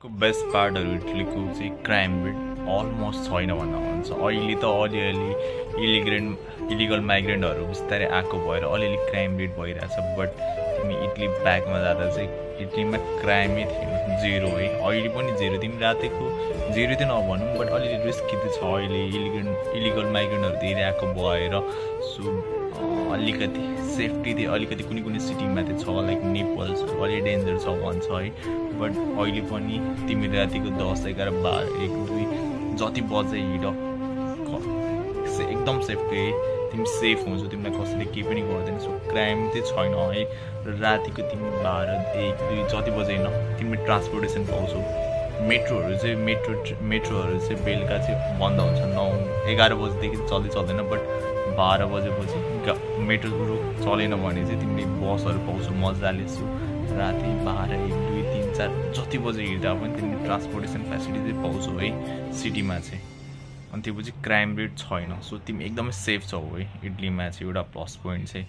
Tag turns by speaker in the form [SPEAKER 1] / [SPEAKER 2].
[SPEAKER 1] को बेस्ट पार्टहरु इटलीको चाहिँ crime rate almost छैन भन्न हुन्छ। अहिले त अलिअलि इलिगल माइग्रेन्टहरु बिस्तारै आएको भएर अलिअलि क्राइम रेट भइरहेछ। बट तिमी इटली ब्याकमा जाँदा चाहिँ इटलीमा क्राइमै थिएन, जेरो है। अहिले पनि जेरो, तिमी रातेको जेरो त नभनौँ बट अलिअलि रिस्की त छ अहिले इलिगल माइग्रेन्टहरु धेरै आएको भएर। सो अलिकति सेफ्टी चाहिँ अलिकति कुनै सिटीमा चाहिँ छ, लाइक नेपल्स अलि डेन्जर छ भन्छ है। बट अहिले पनि तिमी रातिको 10, 11, 12, 1, 2 जति बजे हिँड एकदम सेफ्टी है, तिमी सेफ हुन्छौ, तिमीलाई कसैले केही पनि गर्दैन। सो क्राइम चाहिँ छैन है। र रातिको तिमी 12, 1, 2 जति बजे हिँड तिमी ट्रान्सपोर्टेसन पाउँछौ। मेट्रोहरू चाहिँ बेलुका चाहिँ बन्द हुन्छ, 9, 11 बजेदेखि चल्दैन। बट 12 बजेपछि मेट्रोहरू चलेन भने चाहिँ तिमीले बसहरू पाउँछौ मजाले। सो राति 12, 1, 2, 3, 4 जति बजे हिँड्दा पनि तिमीले ट्रान्सपोर्टेसन फेसिलिटी चाहिँ पाउँछौ है सिटीमा चाहिँ। अनि त्यसपछि क्राइम रेट छैन। सो तिमी एकदमै सेफ छौ है इटलीमा चाहिँ, एउटा प्लस पोइन्ट चाहिँ।